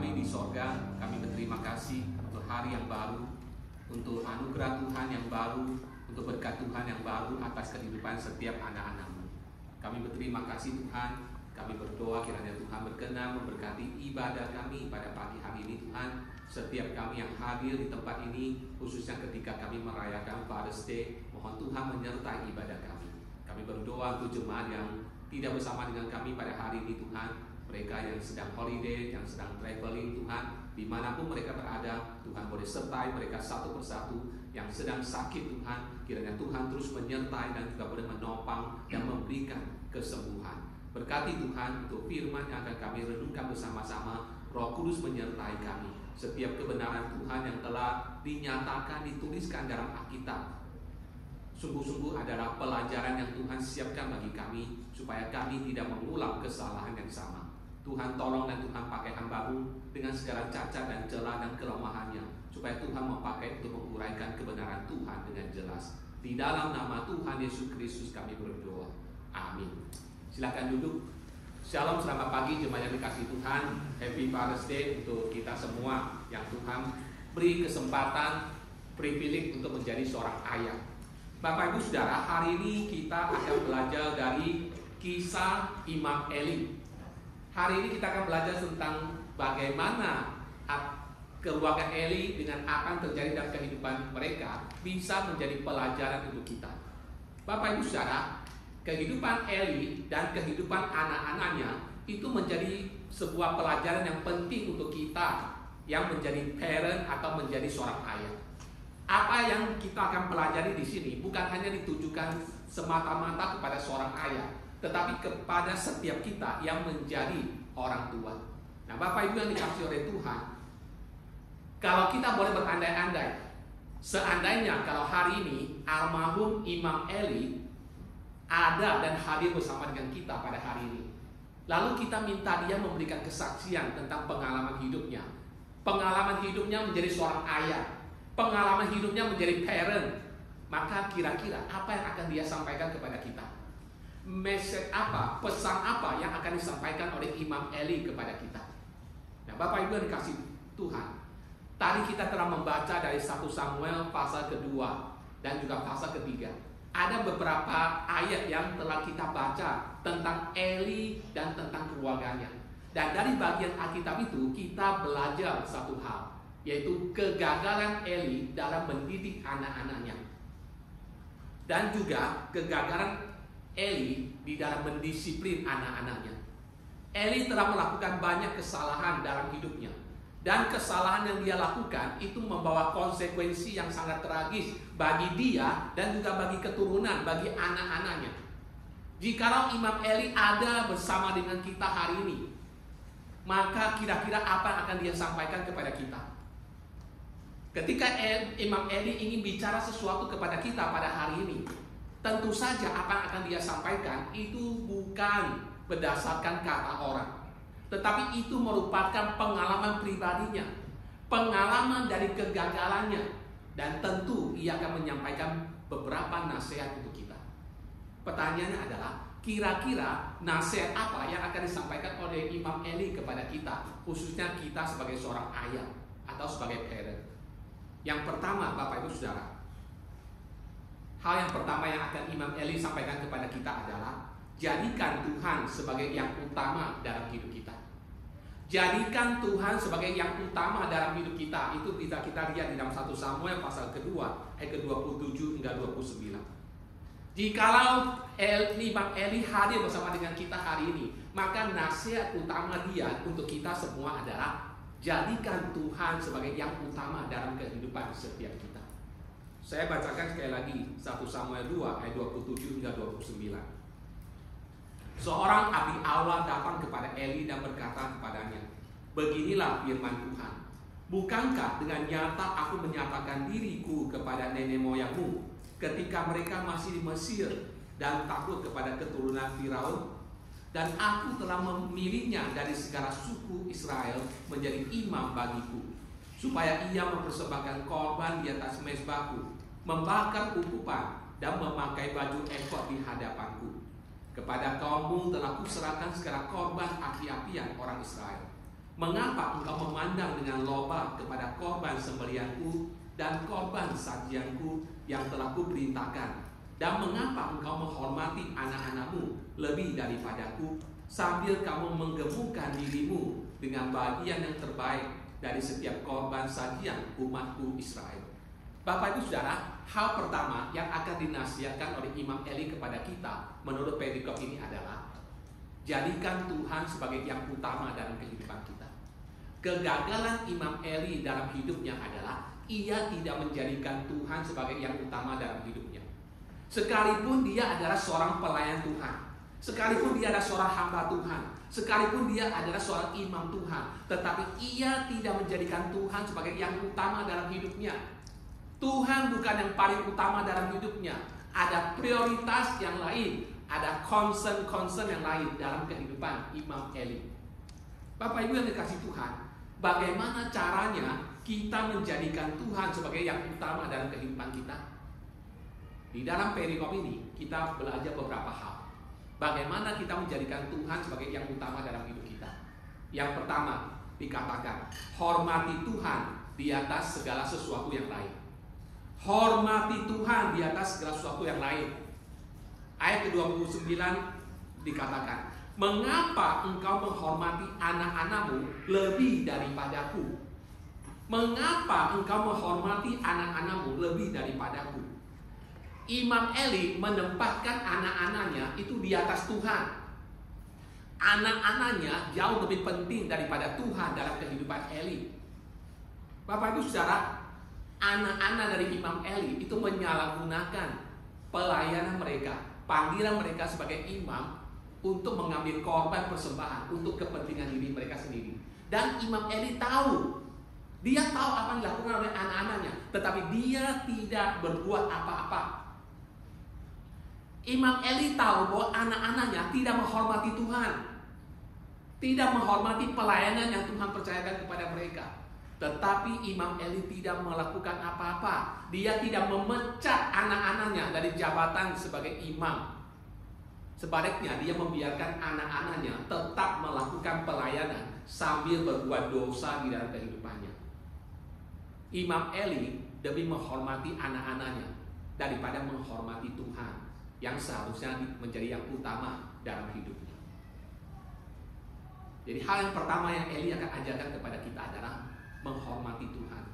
kami di sorga, kami berterima kasih untuk hari yang baru, untuk anugerah Tuhan yang baru, untuk berkat Tuhan yang baru atas kehidupan setiap anak-anak-Mu. Kami berterima kasih Tuhan, kami berdoa kiranya Tuhan berkenan memberkati ibadah kami pada pagi hari ini Tuhan. Setiap kami yang hadir di tempat ini, khususnya ketika kami merayakan Father's Day, mohon Tuhan menyertai ibadah kami. Kami berdoa untuk jemaat yang tidak bersama dengan kami pada hari ini Tuhan. Mereka yang sedang holiday, yang sedang traveling Tuhan, dimanapun mereka berada, Tuhan boleh sertai mereka satu persatu. Yang sedang sakit Tuhan, kiranya Tuhan terus menyertai dan juga boleh menopang dan memberikan kesembuhan. Berkati Tuhan untuk firman yang akan kami renungkan bersama-sama. Roh Kudus menyertai kami. Setiap kebenaran Tuhan yang telah dinyatakan, dituliskan dalam Alkitab, sungguh-sungguh adalah pelajaran yang Tuhan siapkan bagi kami, supaya kami tidak mengulang kesalahan yang sama. Tuhan tolong dan Tuhan pakai hamba-Mu dengan segala cacat dan celah dan kelemahannya, supaya Tuhan memakai untuk menguraikan kebenaran Tuhan dengan jelas. Di dalam nama Tuhan Yesus Kristus kami berdoa. Amin. Silakan duduk. Shalom, selamat pagi jemaat yang dikasihi Tuhan. Happy Father's Day untuk kita semua yang Tuhan beri kesempatan, privilege untuk menjadi seorang ayah. Bapak Ibu Saudara, hari ini kita akan belajar dari kisah Imam Eli. Hari ini kita akan belajar tentang bagaimana keluarga Eli dengan apa yang terjadi dalam kehidupan mereka bisa menjadi pelajaran untuk kita. Bapak Ibu Saudara, kehidupan Eli dan kehidupan anak-anaknya itu menjadi sebuah pelajaran yang penting untuk kita yang menjadi parent atau menjadi seorang ayah. Apa yang kita akan pelajari di sini bukan hanya ditujukan semata-mata kepada seorang ayah, tetapi kepada setiap kita yang menjadi orang tua. Nah, Bapak Ibu yang dikasihi oleh Tuhan, kalau kita boleh berandai-andai, seandainya kalau hari ini almarhum Imam Eli ada dan hadir bersama dengan kita pada hari ini, lalu kita minta dia memberikan kesaksian tentang pengalaman hidupnya. Pengalaman hidupnya menjadi seorang ayah, pengalaman hidupnya menjadi parent, maka kira-kira apa yang akan dia sampaikan kepada kita? Message apa, pesan apa yang akan disampaikan oleh Imam Eli kepada kita? Nah, Bapak Ibu yang dikasihi Tuhan, tadi kita telah membaca dari 1 Samuel pasal kedua dan juga pasal ketiga. Ada beberapa ayat yang telah kita baca tentang Eli dan tentang keluarganya. Dan dari bagian Alkitab itu kita belajar satu hal, yaitu kegagalan Eli dalam mendidik anak-anaknya, dan juga kegagalan Eli di dalam mendisiplin anak-anaknya. Eli telah melakukan banyak kesalahan dalam hidupnya, dan kesalahan yang dia lakukan itu membawa konsekuensi yang sangat tragis bagi dia dan juga bagi keturunan, bagi anak-anaknya. Jikalau Imam Eli ada bersama dengan kita hari ini, maka kira-kira apa yang akan dia sampaikan kepada kita? Ketika Imam Eli ingin bicara sesuatu kepada kita pada hari ini, tentu saja apa yang akan dia sampaikan itu bukan berdasarkan kata orang, tetapi itu merupakan pengalaman pribadinya, pengalaman dari kegagalannya, dan tentu ia akan menyampaikan beberapa nasihat untuk kita. Pertanyaannya adalah, kira-kira nasihat apa yang akan disampaikan oleh Imam Eli kepada kita, khususnya kita sebagai seorang ayah atau sebagai parent? Yang pertama, Bapak Ibu Saudara, hal yang pertama yang akan Imam Eli sampaikan kepada kita adalah, jadikan Tuhan sebagai yang utama dalam hidup kita. Jadikan Tuhan sebagai yang utama dalam hidup kita. Itu bisa kita lihat di dalam 1 Samuel pasal kedua ayat ke-27 hingga 29. Jikalau Imam Eli hadir bersama dengan kita hari ini, maka nasihat utama dia untuk kita semua adalah, jadikan Tuhan sebagai yang utama dalam kehidupan setiap kita. Saya bacakan sekali lagi 1 Samuel 2 ayat 27 hingga 29. Seorang abdi Allah datang kepada Eli dan berkata kepadanya, beginilah firman Tuhan, bukankah dengan nyata aku menyatakan diriku kepada nenek moyangmu ketika mereka masih di Mesir dan takut kepada keturunan Firaun? Dan aku telah memilihnya dari segala suku Israel menjadi imam bagiku, supaya ia mempersembahkan korban di atas mezbahku, membakar ukupan, dan memakai baju efod di hadapanku. Kepada kaummu telah kuserahkan segala korban api-apian orang Israel. Mengapa engkau memandang dengan loba kepada korban sembelihanku dan korban sajianku yang telah kuperintahkan? Dan mengapa engkau menghormati anak-anakmu lebih daripadaku, sambil kamu menggemukkan dirimu dengan bagian yang terbaik dari setiap korban sajian umatku Israel? Bapak Ibu Saudara, hal pertama yang akan dinasihatkan oleh Imam Eli kepada kita menurut perikop ini adalah jadikan Tuhan sebagai yang utama dalam kehidupan kita. Kegagalan Imam Eli dalam hidupnya adalah ia tidak menjadikan Tuhan sebagai yang utama dalam hidupnya. Sekalipun dia adalah seorang pelayan Tuhan, sekalipun dia adalah seorang hamba Tuhan, sekalipun dia adalah seorang imam Tuhan, tetapi ia tidak menjadikan Tuhan sebagai yang utama dalam hidupnya. Tuhan bukan yang paling utama dalam hidupnya. Ada prioritas yang lain, ada concern yang lain dalam kehidupan Imam Eli. Bapak Ibu yang dikasihi Tuhan, bagaimana caranya kita menjadikan Tuhan sebagai yang utama dalam kehidupan kita? Di dalam perikop ini kita belajar beberapa hal. Bagaimana kita menjadikan Tuhan sebagai yang utama dalam hidup kita? Yang pertama dikatakan, hormati Tuhan di atas segala sesuatu yang lain. Hormati Tuhan di atas segala sesuatu yang lain. Ayat ke-29 dikatakan, mengapa engkau menghormati anak-anakmu lebih daripadaku? Mengapa engkau menghormati anak-anakmu lebih daripadaku? Imam Eli menempatkan anak-anaknya itu di atas Tuhan. Anak-anaknya jauh lebih penting daripada Tuhan dalam kehidupan Eli. Bapak Ibu Saudara, anak-anak dari Imam Eli itu menyalahgunakan pelayanan mereka, panggilan mereka sebagai imam untuk mengambil korban persembahan untuk kepentingan diri mereka sendiri. Dan Imam Eli tahu, dia tahu apa yang dilakukan oleh anak-anaknya, tetapi dia tidak berbuat apa-apa. Imam Eli tahu bahwa anak-anaknya tidak menghormati Tuhan, tidak menghormati pelayanan yang Tuhan percayakan kepada mereka. Tetapi Imam Eli tidak melakukan apa-apa. Dia tidak memecat anak-anaknya dari jabatan sebagai imam. Sebaliknya, dia membiarkan anak-anaknya tetap melakukan pelayanan sambil berbuat dosa di dalam kehidupannya. Imam Eli lebih menghormati anak-anaknya daripada menghormati Tuhan yang seharusnya menjadi yang utama dalam hidupnya. Jadi hal yang pertama yang Eli akan ajarkan kepada kita adalah menghormati Tuhan.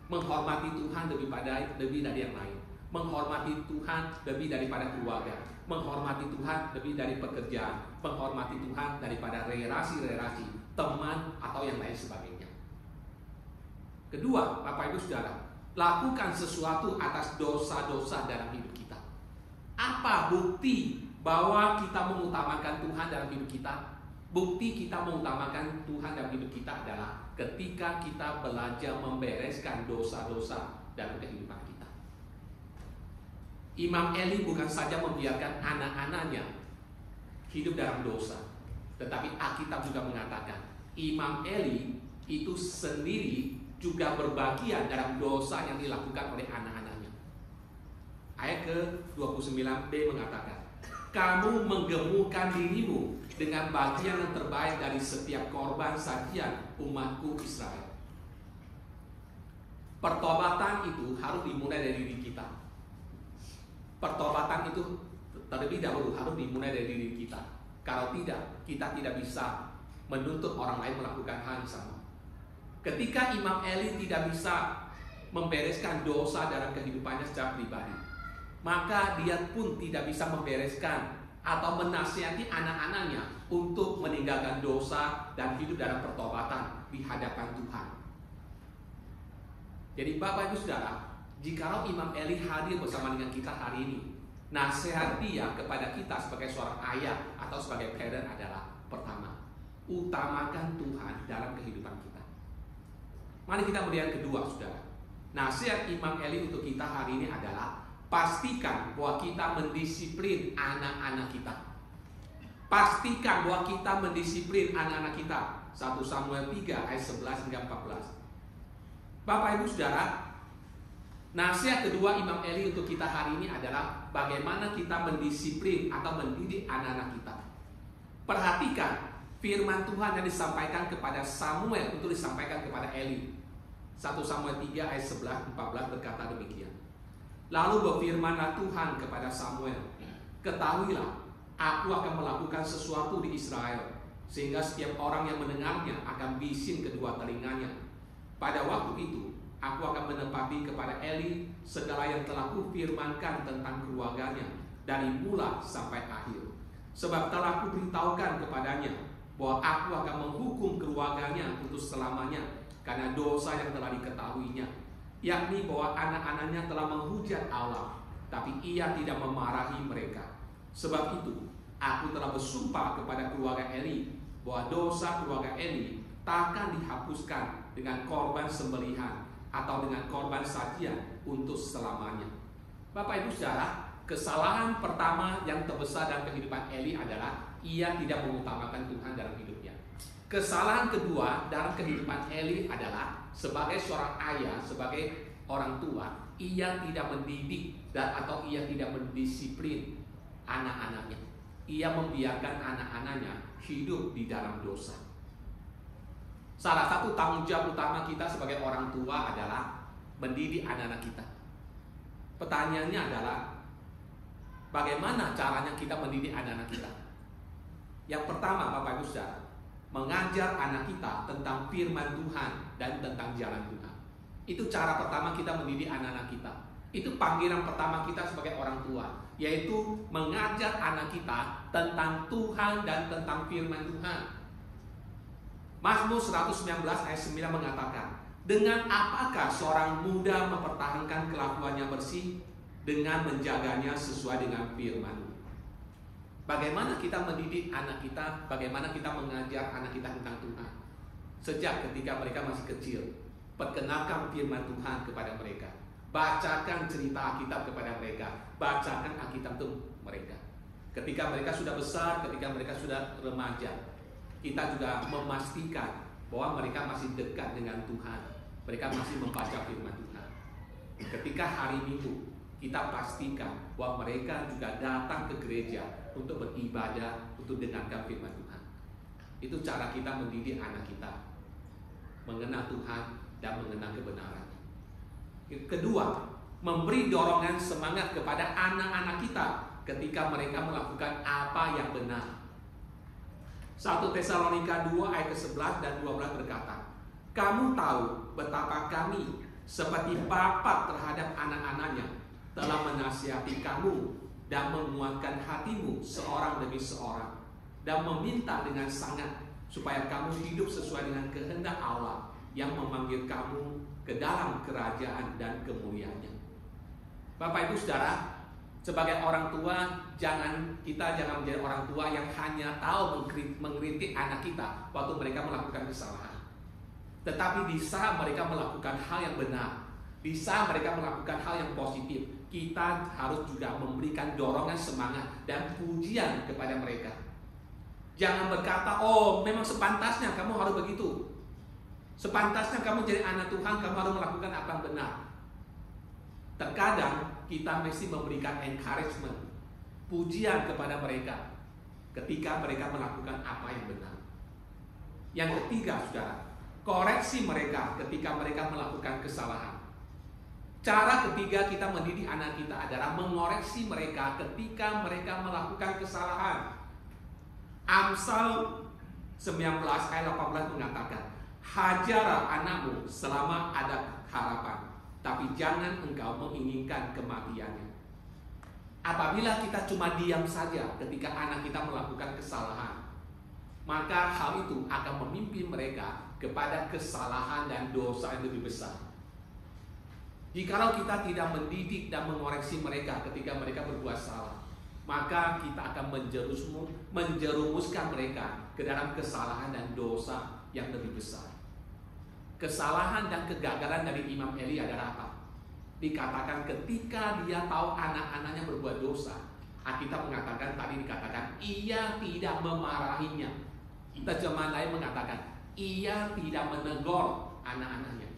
Menghormati Tuhan lebih dari yang lain. Menghormati Tuhan lebih daripada keluarga. Menghormati Tuhan lebih dari pekerjaan. Menghormati Tuhan daripada relasi-relasi, teman atau yang lain sebagainya. Kedua, Bapak Ibu Saudara, lakukan sesuatu atas dosa-dosa dalam hidup kita. Apa bukti bahwa kita mengutamakan Tuhan dalam hidup kita? Bukti kita mengutamakan Tuhan dalam hidup kita adalah ketika kita belajar membereskan dosa-dosa dalam kehidupan kita. Imam Eli bukan saja membiarkan anak-anaknya hidup dalam dosa, tetapi Alkitab juga mengatakan Imam Eli itu sendiri juga berbagian dalam dosa yang dilakukan oleh anak-anaknya. Ayat ke-29b mengatakan, kamu menggemukkan dirimu dengan bagian yang terbaik dari setiap korban sajian umatku Israel. Pertobatan itu harus dimulai dari diri kita. Pertobatan itu terlebih dahulu harus dimulai dari diri kita. Kalau tidak, kita tidak bisa menuntut orang lain melakukan hal yang sama. Ketika Imam Eli tidak bisa membereskan dosa dalam kehidupannya secara pribadi, maka dia pun tidak bisa membereskan atau menasihati anak-anaknya untuk meninggalkan dosa dan hidup dalam pertobatan di hadapan Tuhan. Jadi Bapak Ibu Saudara, jikalau Imam Eli hadir bersama dengan kita hari ini, nasihat dia kepada kita sebagai seorang ayah atau sebagai parent adalah, pertama, utamakan Tuhan dalam kehidupan kita. Mari kita melihat kedua, Saudara. Nasihat Imam Eli untuk kita hari ini adalah pastikan bahwa kita mendisiplin anak-anak kita. Pastikan bahwa kita mendisiplin anak-anak kita. 1 Samuel 3 ayat 11 hingga 14. Bapak Ibu Saudara, nasihat kedua Imam Eli untuk kita hari ini adalah bagaimana kita mendisiplin atau mendidik anak-anak kita. Perhatikan firman Tuhan yang disampaikan kepada Samuel untuk disampaikan kepada Eli. 1 Samuel 3 ayat 11-14 berkata demikian. Lalu berfirmanlah Tuhan kepada Samuel, ketahuilah, aku akan melakukan sesuatu di Israel, sehingga setiap orang yang mendengarnya akan bising kedua telinganya. Pada waktu itu, aku akan menepati kepada Eli segala yang telah kufirmankan tentang keluarganya, dari mula sampai akhir. Sebab telah kuberitahukan kepadanya bahwa aku akan menghukum keluarganya untuk selamanya karena dosa yang telah diketahuinya, yakni bahwa anak-anaknya telah menghujat Allah, tapi ia tidak memarahi mereka. Sebab itu, aku telah bersumpah kepada keluarga Eli bahwa dosa keluarga Eli takkan dihapuskan dengan korban sembelihan atau dengan korban sajian untuk selamanya. Bapak Ibu Saudara, kesalahan pertama yang terbesar dalam kehidupan Eli adalah ia tidak mengutamakan Tuhan dalam hidupnya. Kesalahan kedua dalam kehidupan Eli adalah sebagai seorang ayah, sebagai orang tua, ia tidak mendidik atau ia tidak mendisiplin anak-anaknya. Ia membiarkan anak-anaknya hidup di dalam dosa. Salah satu tanggung jawab utama kita sebagai orang tua adalah mendidik anak-anak kita. Pertanyaannya adalah, bagaimana caranya kita mendidik anak-anak kita? Yang pertama, Bapak Ibu Saudara, mengajar anak kita tentang firman Tuhan dan tentang jalan Tuhan. Itu cara pertama kita mendidik anak-anak kita. Itu panggilan pertama kita sebagai orang tua, yaitu mengajar anak kita tentang Tuhan dan tentang firman Tuhan. Mazmur 119 ayat 9 mengatakan, dengan apakah seorang muda mempertahankan kelakuannya bersih? Dengan menjaganya sesuai dengan firman. Bagaimana kita mendidik anak kita, bagaimana kita mengajar anak kita tentang Tuhan? Sejak ketika mereka masih kecil, perkenalkan firman Tuhan kepada mereka. Bacakan cerita Alkitab kepada mereka. Bacakan Alkitab untuk mereka. Ketika mereka sudah besar, ketika mereka sudah remaja, kita juga memastikan bahwa mereka masih dekat dengan Tuhan. Mereka masih membaca firman Tuhan. Ketika hari Minggu, kita pastikan bahwa mereka juga datang ke gereja untuk beribadah, untuk dengarkan firman Tuhan. Itu cara kita mendidik anak kita mengenal Tuhan dan mengenal kebenaran. Kedua, memberi dorongan semangat kepada anak-anak kita ketika mereka melakukan apa yang benar. 1 Tesalonika 2 ayat ke-11 dan 12 berkata, kamu tahu betapa kami seperti bapa terhadap anak-anaknya telah menasihati kamu dan menguatkan hatimu seorang demi seorang, dan meminta dengan sangat supaya kamu hidup sesuai dengan kehendak Allah yang memanggil kamu ke dalam kerajaan dan kemuliaannya. Bapak Ibu Saudara, sebagai orang tua, kita jangan menjadi orang tua yang hanya tahu mengkritik anak kita waktu mereka melakukan kesalahan. Tetapi di saat mereka melakukan hal yang benar, di saat mereka melakukan hal yang positif, kita harus juga memberikan dorongan semangat dan pujian kepada mereka. Jangan berkata, oh memang sepantasnya kamu harus begitu, sepantasnya kamu jadi anak Tuhan, kamu harus melakukan apa yang benar. Terkadang kita mesti memberikan encouragement, pujian kepada mereka ketika mereka melakukan apa yang benar. Yang ketiga, saudara, koreksi mereka ketika mereka melakukan kesalahan. Cara ketiga kita mendidik anak kita adalah mengoreksi mereka ketika mereka melakukan kesalahan. Amsal 19 ayat 18 mengatakan, hajarlah anakmu selama ada harapan, tapi jangan engkau menginginkan kematiannya. Apabila kita cuma diam saja ketika anak kita melakukan kesalahan, maka hal itu akan memimpin mereka kepada kesalahan dan dosa yang lebih besar. Jikalau kita tidak mendidik dan mengoreksi mereka ketika mereka berbuat salah, maka kita akan menjerumuskan mereka ke dalam kesalahan dan dosa yang lebih besar. Kesalahan dan kegagalan dari Imam Eli adalah apa? Dikatakan ketika dia tahu anak-anaknya berbuat dosa, Alkitab mengatakan, tadi dikatakan, ia tidak memarahinya. Terjemahan lain mengatakan, ia tidak menegur anak-anaknya.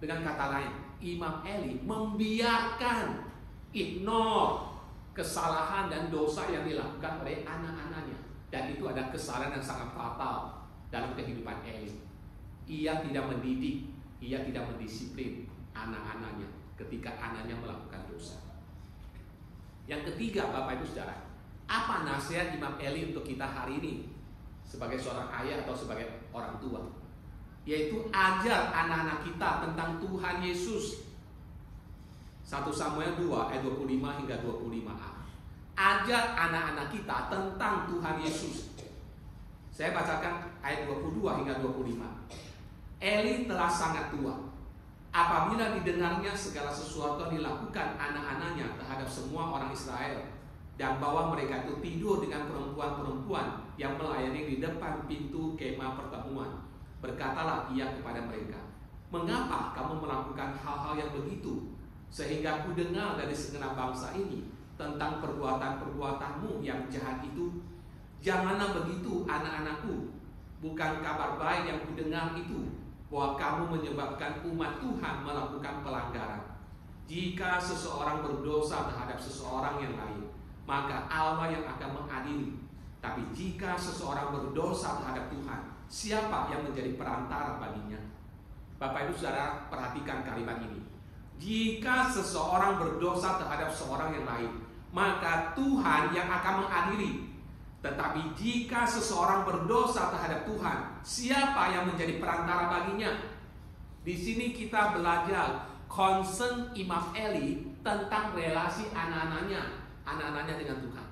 Dengan kata lain, Imam Eli membiarkan, ignore kesalahan dan dosa yang dilakukan oleh anak-anaknya. Dan itu ada kesalahan yang sangat fatal dalam kehidupan Eli. Ia tidak mendidik, ia tidak mendisiplin anak-anaknya ketika anaknya melakukan dosa. Yang ketiga, Bapak Ibu Saudara, apa nasihat Imam Eli untuk kita hari ini sebagai seorang ayah atau sebagai orang tua? Yaitu ajar anak-anak kita tentang Tuhan Yesus. 1 Samuel 2 ayat 25 hingga 25a. Ajar anak-anak kita tentang Tuhan Yesus. Saya bacakan ayat 22 hingga 25. Eli telah sangat tua. Apabila didengarnya segala sesuatu yang dilakukan anak-anaknya terhadap semua orang Israel, dan bahwa mereka itu tidur dengan perempuan-perempuan yang melayani di depan pintu kemah pertemuan, berkatalah ia kepada mereka, "Mengapa kamu melakukan hal-hal yang begitu? Sehingga ku dengar dari segenap bangsa ini tentang perbuatan-perbuatanmu yang jahat itu. Janganlah begitu, anak-anakku. Bukan kabar baik yang ku dengar itu, bahwa kamu menyebabkan umat Tuhan melakukan pelanggaran. Jika seseorang berdosa terhadap seseorang yang lain, maka Allah yang akan mengadili. Tapi jika seseorang berdosa terhadap Tuhan, siapa yang menjadi perantara baginya?" Bapak Ibu Saudara, perhatikan kalimat ini. Jika seseorang berdosa terhadap seorang yang lain, maka Tuhan yang akan mengadili. Tetapi jika seseorang berdosa terhadap Tuhan, siapa yang menjadi perantara baginya? Di sini kita belajar concern Imam Eli tentang relasi anak-anaknya dengan Tuhan.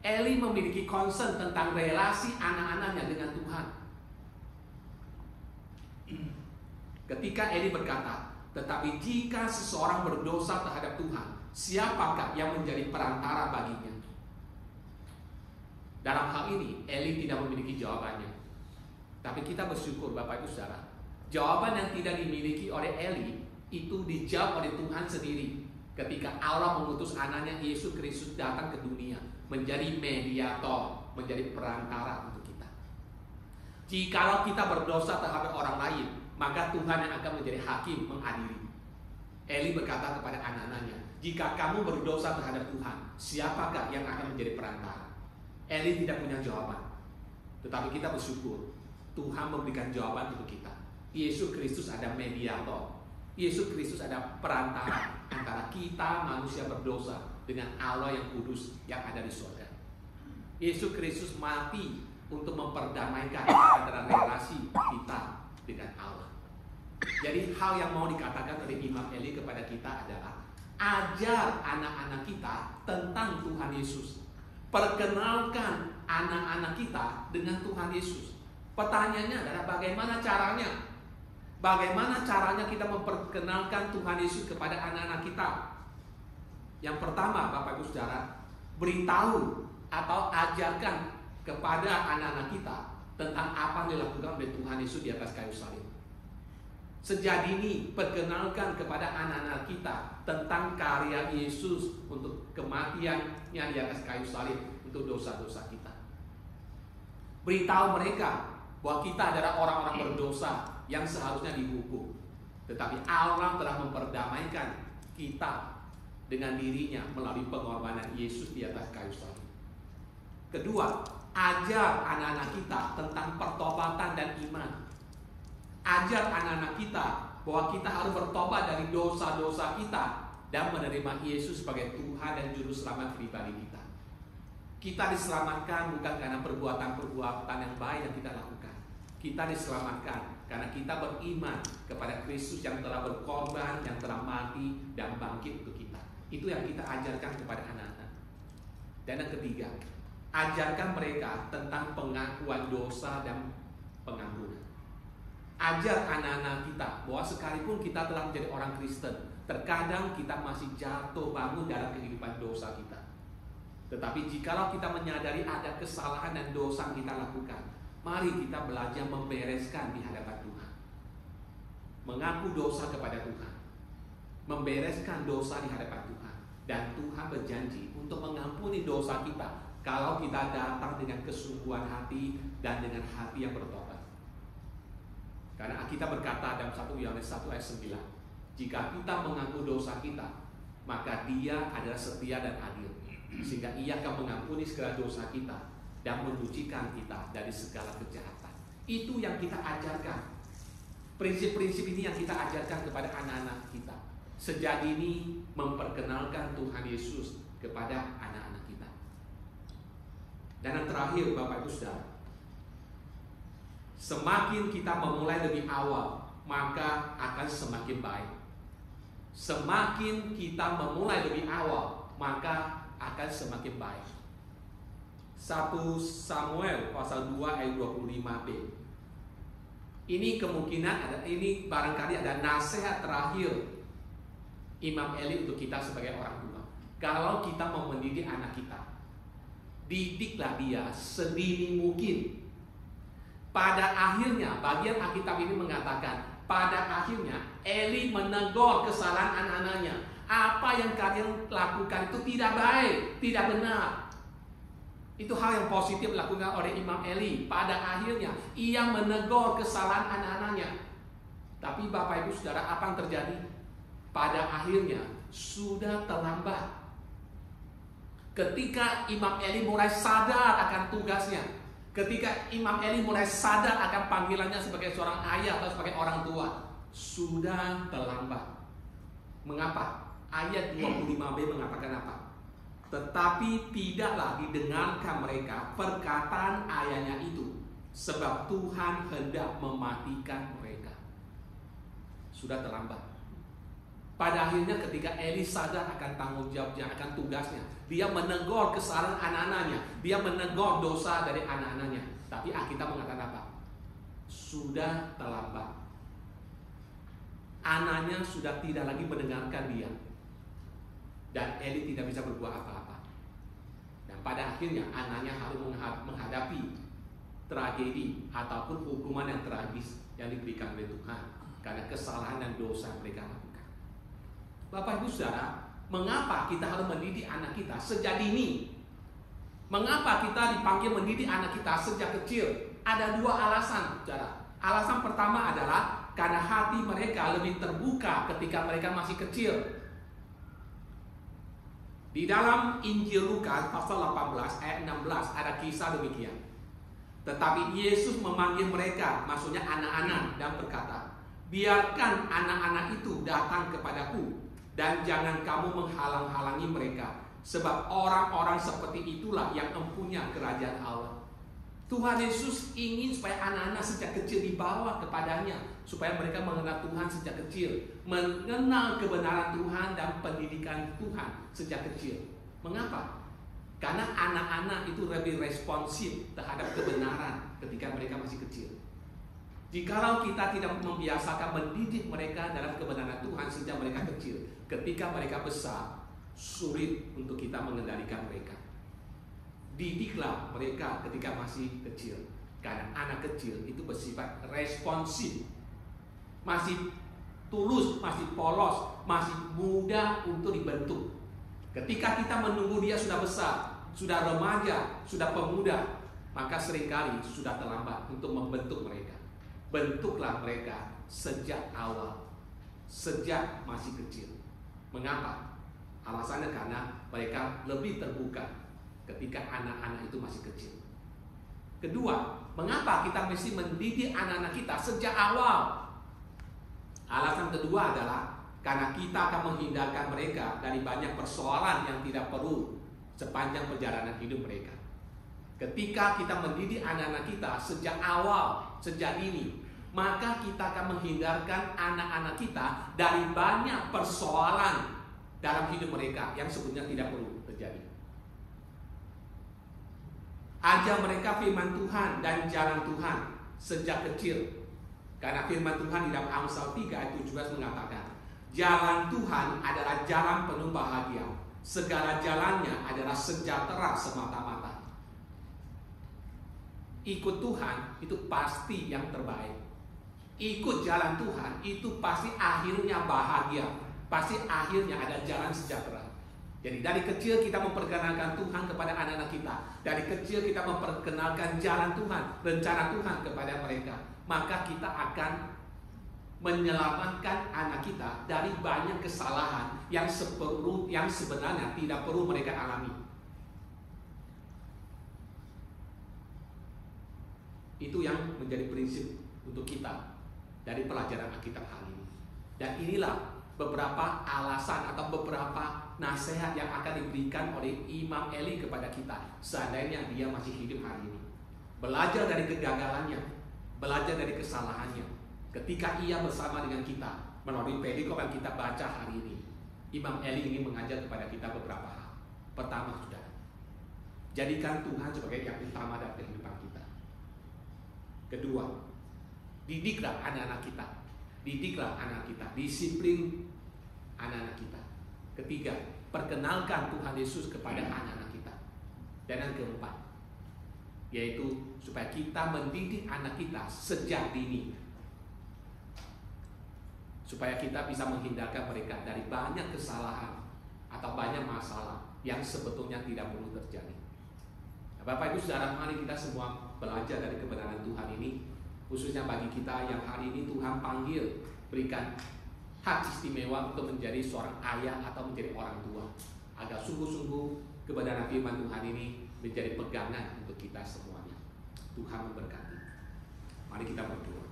Eli memiliki concern tentang relasi anak-anaknya dengan Tuhan. Ketika Eli berkata, "Tetapi jika seseorang berdosa terhadap Tuhan, siapakah yang menjadi perantara baginya?" Dalam hal ini, Eli tidak memiliki jawabannya. Tapi kita bersyukur Bapak Ibu Saudara, jawaban yang tidak dimiliki oleh Eli itu dijawab oleh Tuhan sendiri ketika Allah mengutus anaknya Yesus Kristus datang ke dunia menjadi mediator, menjadi perantara untuk kita. Jikalau kita berdosa terhadap orang lain, maka Tuhan yang akan menjadi hakim mengadili. Eli berkata kepada anak-anaknya, "Jika kamu berdosa terhadap Tuhan, siapakah yang akan menjadi perantara?" Eli tidak punya jawaban. Tetapi kita bersyukur Tuhan memberikan jawaban untuk kita. Yesus Kristus ada mediator. Yesus Kristus ada perantara antara kita manusia berdosa dengan Allah yang kudus yang ada di surga. Yesus Kristus mati untuk memperdamaikan antara relasi kita dengan Allah. Jadi hal yang mau dikatakan oleh Imam Eli kepada kita adalah ajar anak-anak kita tentang Tuhan Yesus. Perkenalkan anak-anak kita dengan Tuhan Yesus. Pertanyaannya adalah bagaimana caranya? Bagaimana caranya kita memperkenalkan Tuhan Yesus kepada anak-anak kita? Yang pertama, Bapak Ibu Saudara, beritahu atau ajarkan kepada anak-anak kita tentang apa yang dilakukan oleh Tuhan Yesus di atas kayu salib. Sejak dini perkenalkan kepada anak-anak kita tentang karya Yesus untuk kematiannya di atas kayu salib untuk dosa-dosa kita. Beritahu mereka bahwa kita adalah orang-orang berdosa yang seharusnya dihukum, tetapi Allah telah memperdamaikan kita dengan dirinya melalui pengorbanan Yesus di atas kayu salib. Kedua, ajar anak-anak kita tentang pertobatan dan iman. Ajar anak-anak kita bahwa kita harus bertobat dari dosa-dosa kita dan menerima Yesus sebagai Tuhan dan Juru Selamat pribadi kita. Kita diselamatkan bukan karena perbuatan-perbuatan yang baik yang kita lakukan. Kita diselamatkan karena kita beriman kepada Kristus yang telah berkorban, yang telah mati dan bangkit untuk kita. Itu yang kita ajarkan kepada anak-anak. Dan yang ketiga, ajarkan mereka tentang pengakuan dosa dan pengampunan. Ajar anak-anak kita bahwa sekalipun kita telah menjadi orang Kristen, terkadang kita masih jatuh bangun dalam kehidupan dosa kita. Tetapi jikalau kita menyadari ada kesalahan dan dosa yang kita lakukan, mari kita belajar membereskan di hadapan Tuhan. Mengaku dosa kepada Tuhan, membereskan dosa di hadapan Tuhan. Dan Tuhan berjanji untuk mengampuni dosa kita kalau kita datang dengan kesungguhan hati dan dengan hati yang bertobat. Karena kita berkata dalam 1 Yohanes 1 ayat 9, jika kita mengaku dosa kita, maka Dia adalah setia dan adil sehingga Ia akan mengampuni segala dosa kita dan menyucikan kita dari segala kejahatan. Itu yang kita ajarkan. Prinsip-prinsip ini yang kita ajarkan kepada anak-anak kita. Sejak dini memperkenalkan Tuhan Yesus kepada anak-anak kita. Dan yang terakhir, Bapak Ibu Saudara, semakin kita memulai lebih awal, maka akan semakin baik. Semakin kita memulai lebih awal, maka akan semakin baik. 1 Samuel pasal 2 ayat 25b. Ini ini barangkali ada nasihat terakhir Imam Eli untuk kita sebagai orang tua. Kalau kita mau mendidik anak kita, didiklah dia sedini mungkin. Pada akhirnya, bagian Alkitab ini mengatakan, pada akhirnya Eli menegur kesalahan anak-anaknya. Apa yang kalian lakukan itu tidak baik, tidak benar. Itu hal yang positif dilakukan oleh Imam Eli. Pada akhirnya ia menegur kesalahan anak-anaknya. Tapi Bapak Ibu Saudara, apa yang terjadi? Pada akhirnya sudah terlambat. Ketika Imam Eli mulai sadar akan tugasnya, ketika Imam Eli mulai sadar akan panggilannya sebagai seorang ayah atau sebagai orang tua, sudah terlambat. Mengapa? Ayat 25b mengatakan apa? Tetapi tidaklah didengarkan mereka perkataan ayahnya itu, sebab Tuhan hendak mematikan mereka. Sudah terlambat. Pada akhirnya ketika Eli sadar akan tanggung jawabnya, akan tugasnya, dia menegur kesalahan anak-anaknya, dia menegur dosa dari anak-anaknya. Tapi Alkitab mengatakan apa? Sudah terlambat. Anaknya sudah tidak lagi mendengarkan dia, dan Eli tidak bisa berbuat apa-apa. Dan pada akhirnya anaknya harus menghadapi tragedi ataupun hukuman yang tragis yang diberikan oleh Tuhan karena kesalahan dan dosa yang mereka lakukan. Bapak Ibu Saudara, mengapa kita harus mendidik anak kita sejak dini? Mengapa kita dipanggil mendidik anak kita sejak kecil? Ada dua alasan, Saudara. Alasan pertama adalah karena hati mereka lebih terbuka ketika mereka masih kecil. Di dalam Injil Lukas pasal 18 ayat 16 ada kisah demikian. Tetapi Yesus memanggil mereka, maksudnya anak-anak, dan berkata, biarkan anak-anak itu datang kepadaku, dan jangan kamu menghalang-halangi mereka, sebab orang-orang seperti itulah yang mempunyai kerajaan Allah. Tuhan Yesus ingin supaya anak-anak sejak kecil dibawa kepadanya, supaya mereka mengenal Tuhan sejak kecil, mengenal kebenaran Tuhan dan pendidikan Tuhan sejak kecil. Mengapa? Karena anak-anak itu lebih responsif terhadap kebenaran ketika mereka masih kecil. Jikalau kita tidak membiasakan mendidik mereka dalam kebenaran Tuhan sejak mereka kecil, ketika mereka besar, sulit untuk kita mengendalikan mereka. Didiklah mereka ketika masih kecil, karena anak kecil itu bersifat responsif, masih tulus, masih polos, masih mudah untuk dibentuk. Ketika kita menunggu dia sudah besar, sudah remaja, sudah pemuda, maka seringkali sudah terlambat untuk membentuk mereka. Bentuklah mereka sejak awal, sejak masih kecil. Mengapa? Alasannya karena mereka lebih terbuka ketika anak-anak itu masih kecil. Kedua, mengapa kita mesti mendidik anak-anak kita sejak awal? Alasan kedua adalah karena kita akan menghindarkan mereka dari banyak persoalan yang tidak perlu sepanjang perjalanan hidup mereka. Ketika kita mendidik anak-anak kita sejak awal, sejak dini, maka kita akan menghindarkan anak-anak kita dari banyak persoalan dalam hidup mereka yang sebenarnya tidak perlu terjadi. Ajar mereka firman Tuhan dan jalan Tuhan sejak kecil. Karena firman Tuhan di dalam Amsal 3 ayat 17 mengatakan, jalan Tuhan adalah jalan penuh bahagia, segala jalannya adalah sejahtera semata-mata. Ikut Tuhan itu pasti yang terbaik. Ikut jalan Tuhan itu pasti akhirnya bahagia, pasti akhirnya ada jalan sejahtera. Jadi dari kecil kita memperkenalkan Tuhan kepada anak-anak kita. Dari kecil kita memperkenalkan jalan Tuhan, rencana Tuhan kepada mereka. Maka kita akan menyelamatkan anak kita dari banyak kesalahan yang sebenarnya tidak perlu mereka alami. Itu yang menjadi prinsip untuk kita dari pelajaran Alkitab hari ini. Dan inilah beberapa alasan atau beberapa nasihat yang akan diberikan oleh Imam Eli kepada kita seandainya dia masih hidup hari ini. Belajar dari kegagalannya, belajar dari kesalahannya. Ketika ia bersama dengan kita melalui perikop yang kita baca hari ini, Imam Eli ingin mengajar kepada kita beberapa hal. Pertama, saudara, jadikan Tuhan sebagai yang utama dalam kehidupan kita. Kedua, didiklah anak-anak kita. Didiklah anak kita, disiplin anak-anak kita. Ketiga, perkenalkan Tuhan Yesus kepada anak-anak kita. Dan yang keempat, yaitu supaya kita mendidik anak kita sejak dini, supaya kita bisa menghindarkan mereka dari banyak kesalahan atau banyak masalah yang sebetulnya tidak perlu terjadi. Nah, Bapak Ibu Saudara, mari kita semua belajar dari kebenaran Tuhan ini, khususnya bagi kita yang hari ini Tuhan panggil, berikan hak istimewa untuk menjadi seorang ayah atau menjadi orang tua, agar sungguh-sungguh kebenaran firman Tuhan ini menjadi pegangan untuk kita semuanya. Tuhan memberkati. Mari kita berdoa.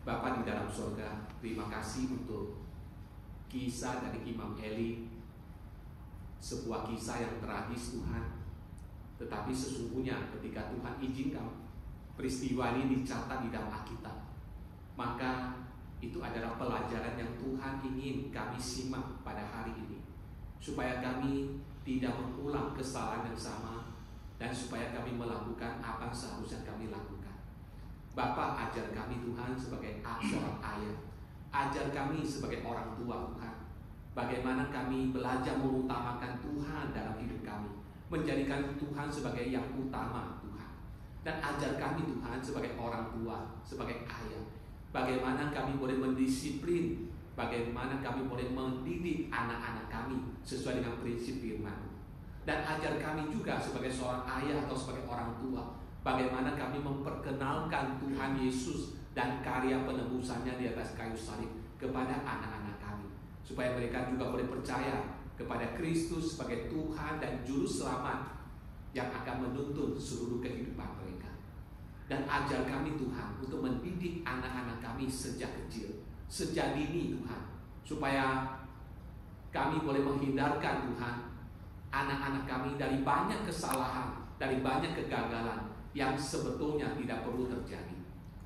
Bapa di dalam surga, terima kasih untuk kisah dari Imam Eli, sebuah kisah yang tragis Tuhan. Tetapi sesungguhnya ketika Tuhan izinkan peristiwa ini dicatat di dalam Alkitab, maka itu adalah pelajaran yang Tuhan ingin kami simak pada hari ini, supaya kami tidak mengulang kesalahan yang sama, dan supaya kami melakukan apa yang seharusnya kami lakukan. Bapa, ajar kami Tuhan sebagai seorang ayah, ajar kami sebagai orang tua Tuhan, bagaimana kami belajar mengutamakan Tuhan dalam hidup kami, menjadikan Tuhan sebagai yang utama Tuhan. Dan ajar kami Tuhan sebagai orang tua, sebagai ayah, bagaimana kami boleh mendisiplin, bagaimana kami boleh mendidik anak-anak kami sesuai dengan prinsip firman. Dan ajar kami juga sebagai seorang ayah atau sebagai orang tua, bagaimana kami memperkenalkan Tuhan Yesus dan karya penebusannya di atas kayu salib kepada anak-anak kami, supaya mereka juga boleh percaya kepada Kristus sebagai Tuhan dan Juru Selamat yang akan menuntun seluruh kehidupan mereka. Dan ajar kami Tuhan untuk mendidik anak-anak kami sejak kecil, sejak dini Tuhan, supaya kami boleh menghindarkan Tuhan anak-anak kami dari banyak kesalahan, dari banyak kegagalan yang sebetulnya tidak perlu terjadi.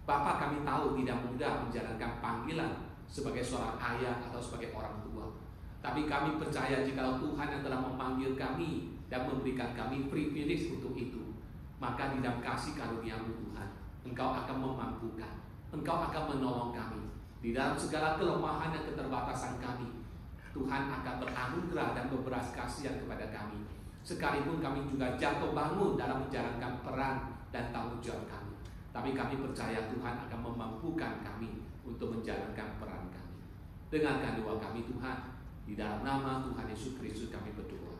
Bapak, kami tahu tidak mudah menjalankan panggilan sebagai seorang ayah atau sebagai orang tua, tapi kami percaya jika Tuhan yang telah memanggil kami dan memberikan kami privilege untuk itu, maka di dalam kasih karunia-Mu Tuhan, Engkau akan memampukan, Engkau akan menolong kami di dalam segala kelemahan dan keterbatasan kami. Tuhan akan beranugerah dan berbelas kasihan kepada kami, sekalipun kami juga jatuh bangun dalam menjalankan peran dan tanggung jawab kami. Tapi kami percaya Tuhan akan memampukan kami untuk menjalankan peran kami. Dengarkan doa kami Tuhan, di dalam nama Tuhan Yesus Kristus kami berdoa.